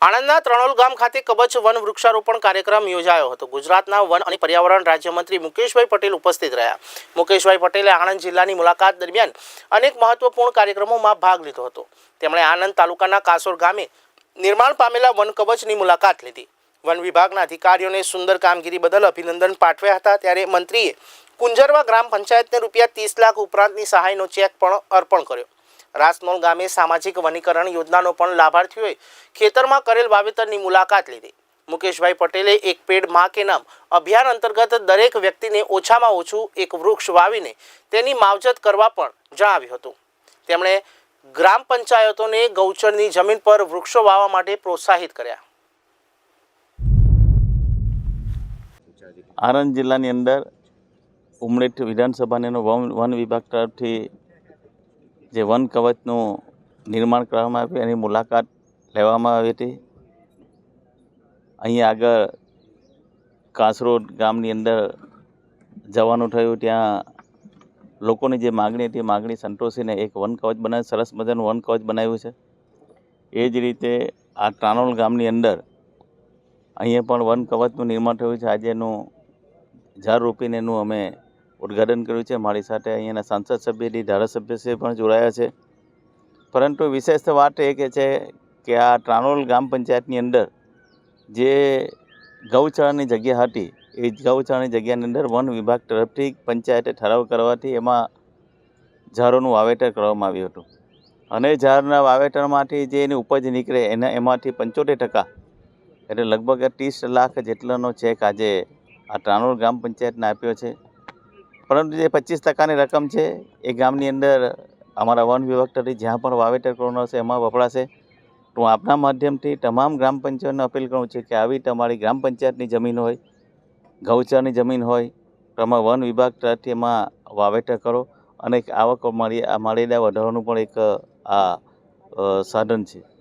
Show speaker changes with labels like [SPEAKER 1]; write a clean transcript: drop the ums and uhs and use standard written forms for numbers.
[SPEAKER 1] આણંદના ત્રણોલ ગામ ખાતે કવચ વન વૃક્ષારોપણ કાર્યક્રમ યોજાયો હતો। ગુજરાતના વન અને પર્યાવરણ રાજ્યમંત્રી મુકેશભાઈ પટેલ ઉપસ્થિત રહ્યા। મુકેશભાઈ પટેલે આણંદ જિલ્લાની મુલાકાત દરમિયાન અનેક મહત્વપૂર્ણ કાર્યક્રમોમાં ભાગ લીધો હતો। તેમણે આણંદ તાલુકાના કાસોર ગામે નિર્માણ પામેલા વન કવચની મુલાકાત લીધી। વન વિભાગના અધિકારીઓને સુંદર કામગીરી બદલ અભિનંદન પાઠવ્યા હતા। ત્યારે મંત્રીએ કુંજરવા ગ્રામ પંચાયતને ₹30 લાખ ઉપરાંતની સહાયનો ચેક પણ અર્પણ કર્યો। રાસનોલ ગામે સામાજિક વનીકરણ યોજનાનો પણ લાભાર્થીઓએ ખેતરમાં કરેલ વાવેતરની મુલાકાત લીધી। મુકેશભાઈ પટેલે એક પેડ માં કે નામ અભિયાન અંતર્ગત દરેક વ્યક્તિને ઓછામાં ઓછું એક વૃક્ષ વાવીને તેની માવજત કરવા પણ જણાવ્યું હતું। તેમણે ગ્રામ પંચાયતોને ગૌચરની જમીન પર વૃક્ષો વાવવા માટે પ્રોત્સાહિત કર્યા।
[SPEAKER 2] આણંદ જિલ્લાની અંદર ઉમરેઠ વિધાનસભાનો વન વિભાગ તરફથી જે વન કવચનું નિર્માણ કરવામાં આવ્યું એની મુલાકાત લેવામાં આવી હતી। અહીં આગળ કાસરોડ ગામની અંદર જવાનું થયું। ત્યાં લોકોની જે માગણી હતી માગણી સંતોષીને એક વન કવચ બનાવ્યું, સરસ મજાનું વન કવચ બનાવ્યું છે। એ જ રીતે આ ત્રાણોલ ગામની અંદર અહીંયા પણ વન કવચનું નિર્માણ થયું છે। આજે એનું ઝાડ રોપીને એનું અમે ઉદ્ઘાટન કર્યું છે। મારી સાથે અહીંયાના સાંસદ સભ્યની ધારાસભ્યશ્રી પણ જોડાયા છે। પરંતુ વિશેષ વાત એ કે છે કે આ ત્રાણોલ ગ્રામ પંચાયતની અંદર જે ગૌશાળાની જગ્યા હતી એ ગૌશાળાની જગ્યાની અંદર વન વિભાગ તરફથી પંચાયતે ઠરાવ કરવાથી એમાં ઝાડોનું વાવેતર કરવામાં આવ્યું હતું અને ઝાડના વાવેતરમાંથી જે એની ઉપજ નીકળે એમાંથી 75% એટલે લગભગ 30 લાખ જેટલાનો ચેક આજે આ ત્રાણોલ ગ્રામ પંચાયતને આપ્યો છે। પરંતુ જે 25%ની રકમ છે એ ગામની અંદર અમારા વન વિભાગ તરફથી જ્યાં પણ વાવેતર કરવાનું હશે એમાં વપરાશે। તો આપના માધ્યમથી તમામ ગ્રામ પંચાયતને અપીલ કરું છું કે આવી તમારી ગ્રામ પંચાયતની જમીન હોય, ગૌચરની જમીન હોય તો એમાં વન વિભાગ તરફથી એમાં વાવેતર કરો અને આવક મર્યાદા વધારવાનું પણ એક આ સાધન છે।